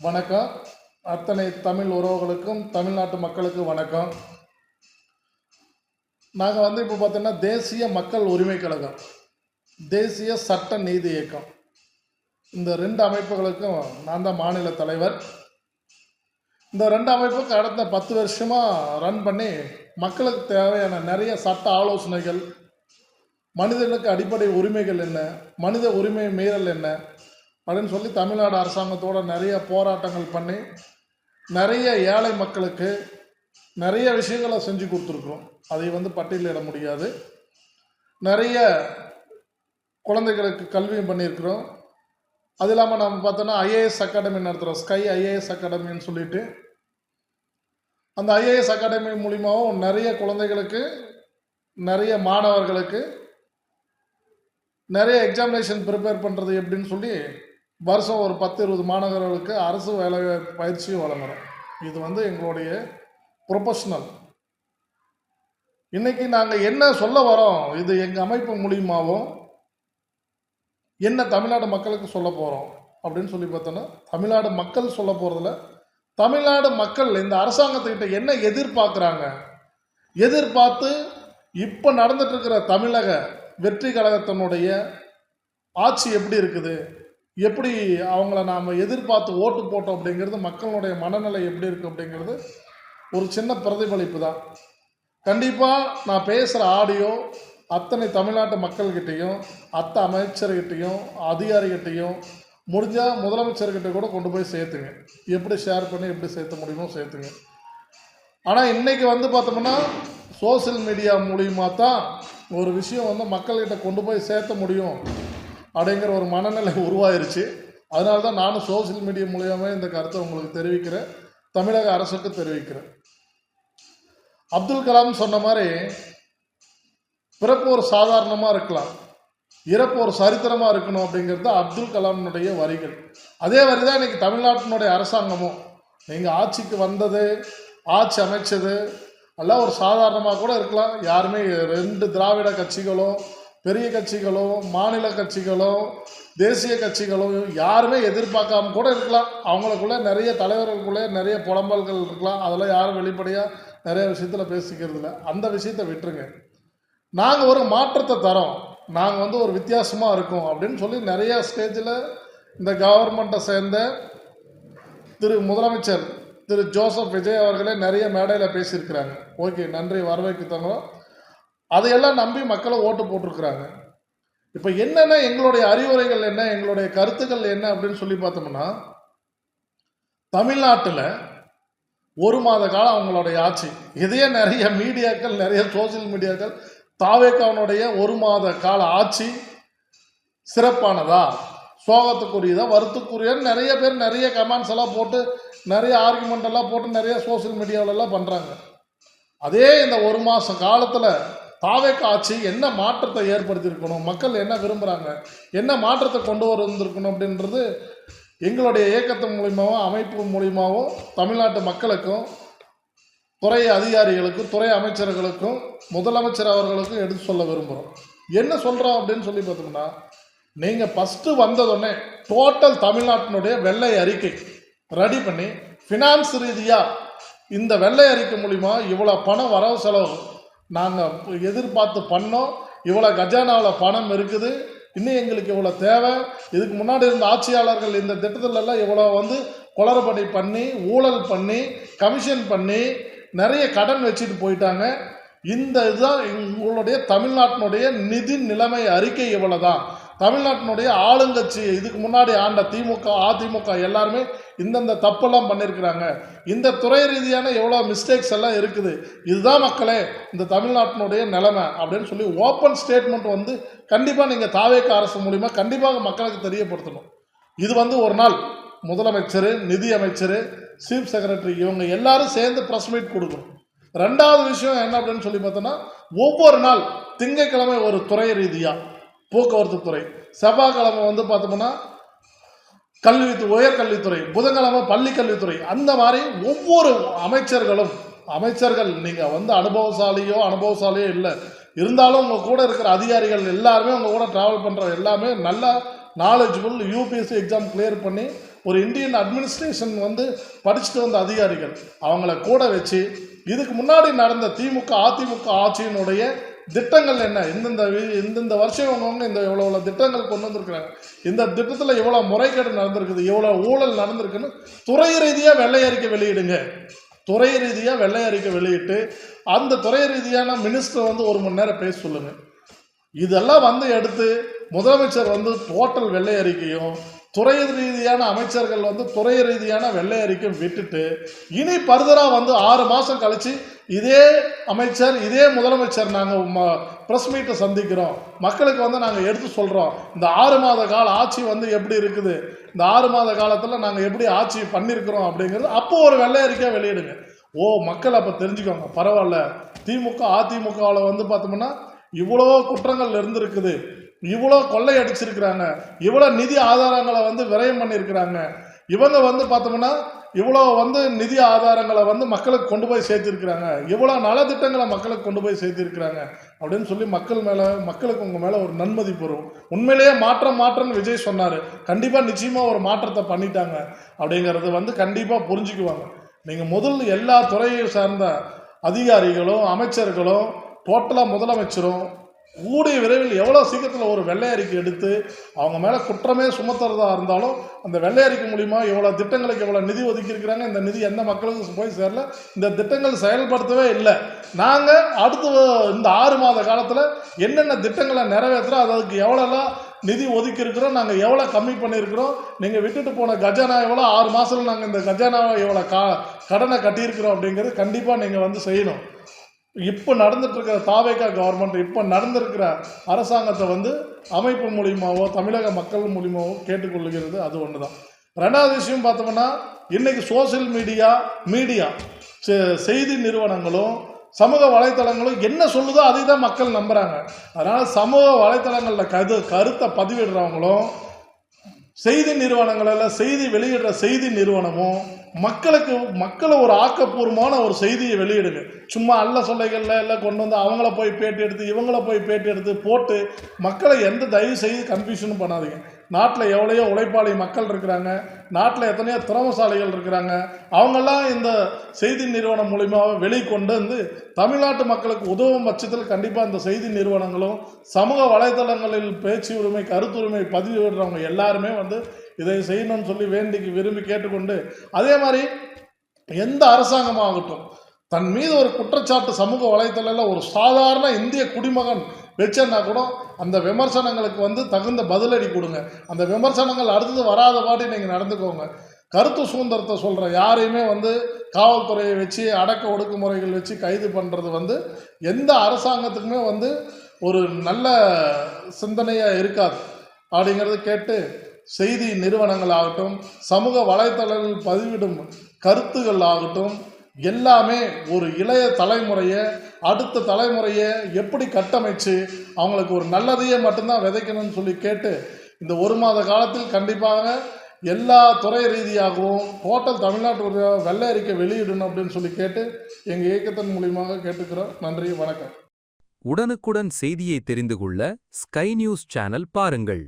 வணக்கம். அத்தனை தமிழ் உறவுகளுக்கும் தமிழ்நாட்டு மக்களுக்கு வணக்கம். நாங்கள் இப்போ பார்த்தோன்னா தேசிய மக்கள் உரிமை கழகம், தேசிய சட்ட நீதி இயக்கம், இந்த ரெண்டு அமைப்புகளுக்கும் நான் தான் மாநில தலைவர். இந்த ரெண்டு அமைப்புக்கு அடுத்த 10 வருஷமாக ரன் பண்ணி மக்களுக்கு தேவையான நிறைய சட்ட ஆலோசனைகள், மனிதனுக்கு அடிப்படை உரிமைகள் என்ன, மனித உரிமை மீறல் என்ன அப்படின்னு சொல்லி தமிழ்நாடு அரசாங்கத்தோட நிறைய போராட்டங்கள் பண்ணி நிறைய ஏழை மக்களுக்கு நிறைய விஷயங்களை செஞ்சு கொடுத்துருக்குறோம். அதை பட்டியலிட முடியாது. நிறைய குழந்தைகளுக்கு கல்வியும் பண்ணியிருக்கிறோம். அது இல்லாமல் நம்ம பார்த்தோன்னா ஐஏஎஸ் அகாடமி நடத்துகிறோம், ஸ்கை ஐஏஎஸ் அகாடமின்னு சொல்லிட்டு. அந்த ஐஏஎஸ் அகாடமி மூலிமாவும் நிறைய குழந்தைகளுக்கு, நிறைய மாணவர்களுக்கு நிறைய எக்ஸாமினேஷன் ப்ரிப்பேர் பண்ணுறது எப்படின்னு சொல்லி வருஷம் ஒரு 10-20 மாணவர்களுக்கு அரசு வேலை பயிற்சியும் வழங்குறோம். இது எங்களுடைய ப்ரொஃபஷ்னல். இன்னைக்கு நாங்கள் என்ன சொல்ல வரோம், இது எங்கள் அமைப்பு மூலியமாகவும் என்ன தமிழ்நாடு மக்களுக்கு சொல்ல போகிறோம் அப்படின்னு சொல்லி பார்த்தோன்னா, தமிழ்நாடு மக்கள் சொல்ல போகிறதில்ல, தமிழ்நாடு மக்கள் இந்த அரசாங்கத்துக்கிட்ட என்ன எதிர்பார்க்குறாங்க, எதிர்பார்த்து இப்போ நடந்துட்டு இருக்கிற தமிழக வெற்றி கழகத்தினுடைய ஆட்சி எப்படி இருக்குது, எப்படி அவங்கள நாம் எதிர்பார்த்து ஓட்டு போட்டோம் அப்படிங்கிறது, மக்களுடைய மனநிலை எப்படி இருக்குது அப்படிங்கிறது ஒரு சின்ன பிரதிபலிப்பு தான். கண்டிப்பாக நான் பேசுகிற ஆடியோ அத்தனை தமிழ்நாட்டு மக்கள்கிட்டையும், அமைச்சர்கிட்டையும், அதிகாரிகிட்டையும், முடிஞ்சால் முதலமைச்சர்கிட்ட கூட கொண்டு போய் சேர்த்துங்க. எப்படி ஷேர் பண்ணி எப்படி சேர்த்த முடியுமோ சேர்த்துங்க. ஆனால் இன்றைக்கி பார்த்தோம்னா சோசியல் மீடியா மூலியமாக தான் ஒரு விஷயம் மக்கள்கிட்ட கொண்டு போய் சேர்த்த முடியும் அப்படிங்கிற ஒரு மனநிலை உருவாயிருச்சு. அதனால தான் நானும் சோசியல் மீடியா மூலியமாக இந்த கருத்தை உங்களுக்கு தெரிவிக்கிறேன், தமிழக அரசுக்கு தெரிவிக்கிறேன். அப்துல் கலாம் சொன்ன மாதிரி பிறப்பு ஒரு சாதாரணமாக இருக்கலாம், இறப்பு ஒரு சரித்திரமாக இருக்கணும் அப்படிங்கிறது அப்துல் கலாமுடைய வரிகள். அதே வரி தான் இன்றைக்கி தமிழ்நாட்டினுடைய அரசாங்கமும். நீங்கள் ஆட்சிக்கு வந்தது, ஆட்சி அமைச்சது எல்லாம் ஒரு சாதாரணமாக கூட இருக்கலாம். யாருமே 2 திராவிட கட்சிகளோ, பெரிய கட்சிகளோ, மாநில கட்சிகளோ, தேசிய கட்சிகளோ யாருமே எதிர்பார்க்காம கூட இருக்கலாம். அவங்களுக்குள்ளே நிறைய தலைவர்களுக்குள்ளே நிறைய புலம்பல்கள் இருக்கலாம். அதெல்லாம் யாரும் வெளிப்படையாக நிறைய விஷயத்தில் பேசிக்கிறது இல்லை. அந்த விஷயத்தை விட்டுருங்க. நாங்கள் ஒரு மாற்றத்தை தரோம், நாங்கள் ஒரு வித்தியாசமாக இருக்கோம் அப்படின்னு சொல்லி நிறைய ஸ்டேஜில் இந்த கவர்மெண்ட்டை சேர்ந்த முதலமைச்சர் திரு ஜோசப் விஜய் அவர்களே நிறைய மேடையில் பேசியிருக்கிறாங்க. ஓகே, நன்றி, வரவேற்கிறவங்க. அதையெல்லாம் நம்பி மக்களை ஓட்டு போட்டிருக்கிறாங்க. இப்போ என்னென்ன எங்களுடைய அறிவுரைகள் என்ன, எங்களுடைய கருத்துக்கள் என்ன அப்படின்னு சொல்லி பார்த்தோம்னா, தமிழ்நாட்டில் 1 மாத காலம் அவங்களுடைய ஆட்சி, இதையே நிறைய மீடியாக்கள், நிறைய சோசியல் மீடியாக்கள் தாவேக்காவுடைய 1 மாத கால ஆட்சி சிறப்பானதா, சோகத்துக்குரியதா, வருத்தக்குரிய நிறைய பேர் நிறைய கமெண்ட்ஸ் எல்லாம் போட்டு, நிறைய ஆர்குமெண்ட் எல்லாம் போட்டு நிறைய சோசியல் மீடியாவிலெல்லாம் பண்ணுறாங்க. அதே இந்த 1 மாத காலத்தில் தாவேக்கா ஆட்சி என்ன மாற்றத்தை ஏற்படுத்தியிருக்கணும், மக்கள் என்ன விரும்புகிறாங்க, என்ன மாற்றத்தை கொண்டு வந்திருக்கணும் அப்படின்றது எங்களுடைய இயக்கத்தின் மூலியமாகவும் அமைப்பு மூலியமாகவும் தமிழ்நாட்டு மக்களுக்கும், துறை அதிகாரிகளுக்கும், துறை அமைச்சர்களுக்கும், முதலமைச்சர் அவர்களுக்கும் எடுத்து சொல்ல விரும்புகிறோம். என்ன சொல்கிறோம் அப்படின்னு சொல்லி பார்த்தோம்னா, நீங்கள் ஃபஸ்ட்டு வந்ததுடனே டோட்டல் தமிழ்நாட்டினுடைய வெள்ளை அறிக்கை ரெடி பண்ணி, ஃபினான்ஸ் ரீதியாக இந்த வெள்ளை அறிக்கை மூலிமா இவ்வளோ பணம் வரவு செலவு நாங்கள் எதிர்பார்த்து பண்ணோம், இவ்வளோ கஜானாவில் பணம் இருக்குது, இன்னும் எங்களுக்கு இவ்வளோ தேவை, இதுக்கு முன்னாடி இருந்த ஆட்சியாளர்கள் இந்த திட்டத்திலெல்லாம் இவ்வளோ குளறுபடி பண்ணி, ஊழல் பண்ணி, கமிஷன் பண்ணி நிறைய கடன் வச்சுட்டு போயிட்டாங்க. இந்த இதுதான் உங்களுடைய தமிழ்நாட்டினுடைய நிதி நிலைமை அறிக்கை. இவ்வளோ தான் தமிழ்நாட்டினுடைய ஆளுங்கட்சி, இதுக்கு முன்னாடி ஆண்ட திமுக, அதிமுக எல்லாருமே இந்தந்த தப்பெல்லாம் பண்ணியிருக்கிறாங்க, இந்த துறை ரீதியான எவ்வளோ மிஸ்டேக்ஸ் எல்லாம் இருக்குது, இதுதான் மக்களே இந்த தமிழ்நாட்டினுடைய நிலைமை அப்படின்னு சொல்லி ஓப்பன் ஸ்டேட்மெண்ட் கண்டிப்பாக நீங்கள் தாவேக்கா அரசு மூலிமா கண்டிப்பாக மக்களுக்கு தெரியப்படுத்தணும். இது ஒரு நாள் முதலமைச்சர், நிதி அமைச்சர், சீஃப் செக்ரட்டரி இவங்க எல்லாரும் சேர்ந்து ப்ரெஸ் மீட் கொடுக்கணும். 2வது விஷயம் என்ன அப்படின்னு சொல்லி பார்த்தோன்னா, ஒவ்வொரு நாள் திங்கட்கிழமை ஒரு துறை ரீதியாக போக்குவரத்து துறை, செவ்வாய்க்கிழமை பார்த்தோம்னா உயர்கல்வித்துறை, புதன்கிழமை பள்ளி கல்வித்துறை, அந்த மாதிரி ஒவ்வொரு அமைச்சர்கள் நீங்கள் அனுபவசாலியோ இல்லை இருந்தாலும் உங்கள் கூட இருக்கிற அதிகாரிகள் எல்லாருமே உங்கள் கூட ட்ராவல் பண்ணுற எல்லாமே நல்லா நாலேஜ்ஃபுல், யூபிஎஸ்சி எக்ஸாம் கிளியர் பண்ணி ஒரு இந்தியன் அட்மினிஸ்ட்ரேஷன் வந்து படிச்சுட்டு வந்த அதிகாரிகள் அவங்கள கூட வச்சு இதுக்கு முன்னாடி நடந்த திமுக அதிமுக ஆட்சியினுடைய திட்டங்கள் என்ன, இந்தந்த வருஷம் இவங்க இந்த இவ்வளோ திட்டங்கள் கொண்டு வந்திருக்கிறாங்க, இந்த திட்டத்தில் இவ்வளோ முறைகேடு நடந்திருக்குது, இவ்வளோ ஊழல் நடந்திருக்குன்னு துறை ரீதியாக வெள்ளை அறிக்கை வெளியிடுங்க. துறை ரீதியாக வெள்ளை அறிக்கை வெளியிட்டு அந்த துறை ரீதியான மினிஸ்டர் வந்து 1 மணி நேரம் பேச சொல்லுங்க. இதெல்லாம் வந்து எடுத்து முதலமைச்சர் வந்து டோட்டல் வெள்ளை அறிக்கையும் துறை ரீதியான அமைச்சர்கள் வந்து துறை ரீதியான வெள்ளை அறிக்கையும் விட்டுட்டு இனி ஃபர்தராக வந்து 6 மாதம் கழிச்சு இதே அமைச்சர் இதே முதலமைச்சர் நாங்கள் ப்ரெஸ் மீட்டை சந்திக்கிறோம், மக்களுக்கு வந்து நாங்கள் எடுத்து சொல்கிறோம், இந்த 6 மாத கால ஆட்சி வந்து எப்படி இருக்குது, இந்த 6 மாத காலத்தில் நாங்கள் எப்படி ஆட்சி பண்ணியிருக்கிறோம் அப்படிங்கிறது அப்போ ஒரு வெள்ளை அறிக்கையாக வெளியிடுங்க. மக்கள் அப்போ தெரிஞ்சுக்கோங்க, பரவாயில்ல திமுக அதிமுகவில் வந்து பார்த்தோம்னா இவ்வளோ குற்றங்கள் இருந்திருக்குது, இவ்வளோ கொள்ளை அடிச்சிருக்கிறாங்க, இவ்வளோ நிதி ஆதாரங்களை வந்து விரயம் பண்ணியிருக்கிறாங்க, இவங்க வந்து பார்த்தோம்னா இவ்வளோ வந்து நிதி ஆதாரங்களை வந்து மக்களுக்கு கொண்டு போய் சேர்த்திருக்கிறாங்க, இவ்வளோ நலத்திட்டங்களை மக்களுக்கு கொண்டு போய் சேர்த்திருக்கிறாங்க அப்படின்னு சொல்லி மக்களுக்கு உங்கள் மேலே ஒரு நன்மதிப்பு வரும். உண்மையிலேயே மாற்றம்னு விஜய் சொன்னார், கண்டிப்பாக நிச்சயமாக ஒரு மாற்றத்தை பண்ணிட்டாங்க அப்படிங்கிறது வந்து கண்டிப்பாக புரிஞ்சுக்குவாங்க. நீங்கள் முதல் எல்லா துறையை சார்ந்த அதிகாரிகளும் அமைச்சர்களும் டோட்டலாக முதலமைச்சரும் கூடிய விரைவில் எவ்வளோ சீக்கிரத்தில் ஒரு வெள்ளை அறிக்கை எடுத்து அவங்க மேலே குற்றமே சுமத்துறதா இருந்தாலும் அந்த வெள்ளை அறிக்கை மூலிமா எவ்வளோ திட்டங்களுக்கு எவ்வளோ நிதி ஒதுக்கியிருக்கிறாங்க, இந்த நிதி எந்த மக்களுக்கு போய் சேரல, இந்த திட்டங்கள் செயல்படுத்தவே இல்லை, நாங்கள் அடுத்து இந்த 6 மாத காலத்தில் என்னென்ன திட்டங்களை நிறைவேற்றுறோம், அதுக்கு எவ்வளோலாம் நிதி ஒதுக்கி இருக்கிறோம், நாங்கள் எவ்வளோ கம்மி பண்ணியிருக்கிறோம், நீங்கள் விட்டுட்டு போன கஜானா எவ்வளோ, 6 மாதத்தில் நாங்கள் இந்த கஜானாவை எவ்வளோ கடனை கட்டியிருக்கிறோம் அப்படிங்கிறது கண்டிப்பாக நீங்கள் வந்து செய்யணும். இப்போ நடந்துட்டு இருக்கிற தாவேகா கவர்மெண்ட் இப்போ நடந்திருக்கிற அரசாங்கத்தை வந்து அமைப்பு மூலியமாவோ தமிழக மக்கள் மூலியமாவோ கேட்டுக்கொள்ளுகிறது. அது ஒன்று தான். 2வது விஷயம் பார்த்தோம்னா இன்னைக்கு சோசியல் மீடியா செய்தி நிறுவனங்களும் சமூக வலைத்தளங்களும் என்ன சொல்லுதோ அதை தான் மக்கள் நம்புகிறாங்க. அதனால் சமூக வலைத்தளங்களில் கருத்தை பதிவிடுறவங்களும் செய்தி நிறுவனங்களில் செய்தி வெளியிடுற செய்தி நிறுவனமும் மக்களை ஒரு ஆக்கப்பூர்வமான ஒரு செய்தியை வெளியிடுங்க. சும்மா அல்ல சொல்லைகளில் எல்லாம் கொண்டு வந்து அவங்கள போய் பேட்டி எடுத்து இவங்கள போய் பேட்டி எடுத்து போட்டு மக்களை எந்த தயவு செய்து கன்ஃபியூஷனும் பண்ணாதீங்க. நாட்டில் எவ்வளையோ உழைப்பாளி மக்கள் இருக்கிறாங்க, நாட்டில் எத்தனையோ திறமசாலிகள் இருக்கிறாங்க, அவங்கெல்லாம் இந்த செய்தி நிறுவனம் மூலியமாக வெளிக்கொண்டு வந்து தமிழ்நாட்டு மக்களுக்கு உதவும் பட்சத்தில் கண்டிப்பாக இந்த செய்தி நிறுவனங்களும் சமூக வலைதளங்களில் பேச்சு உரிமை கருத்துரிமை பதிவிடுறவங்க எல்லாருமே வந்து இதை செய்யணும்னு சொல்லி விரும்பி கேட்டுக்கொண்டு, அதே மாதிரி எந்த அரசாங்கமாகட்டும் தன் மீது ஒரு குற்றச்சாட்டு சமூக வலைத்தளத்தில் ஒரு சாதாரண இந்திய குடிமகன் வச்சேன்னா கூட அந்த விமர்சனங்களுக்கு வந்து தகுந்த பதிலடி கொடுங்க. அந்த விமர்சனங்கள் அடுத்தது வராத பாட்டி நீங்கள் நடந்துக்கோங்க. கருத்து சுதந்திரத்தை சொல்கிற யாரையுமே வந்து காவல்துறையை வச்சு அடக்க ஒடுக்குமுறைகள் வச்சு கைது பண்ணுறது வந்து எந்த அரசாங்கத்துக்குமே வந்து ஒரு நல்ல சிந்தனையாக இருக்காது அப்படிங்கிறது கேட்டு, செய்தி நிறுவனங்கள் ஆகட்டும் சமூக வலைத்தளங்களில் பதிவிடும் கருத்துகள் ஆகட்டும் எல்லாமே ஒரு இளைய தலைமுறையை அடுத்த தலைமுறையை எப்படி கட்டமைச்சு அவங்களுக்கு ஒரு நல்லதையே மட்டும்தான் விதைக்கணும்னு சொல்லி கேட்டு, இந்த 1 மாத காலத்தில் கண்டிப்பாக எல்லா துறை ரீதியாகவும் டோட்டல் தமிழ்நாட்டு வெள்ளை அறிக்கை வெளியிடணும் அப்படின்னு சொல்லி கேட்டு எங்கள் இயக்கத்தின் மூலியமாக கேட்டுக்கிறோம். நன்றி, வணக்கம். உடனுக்குடன் செய்தியை தெரிந்து கொள்ள ஸ்கை நியூஸ் சேனல் பாருங்கள்.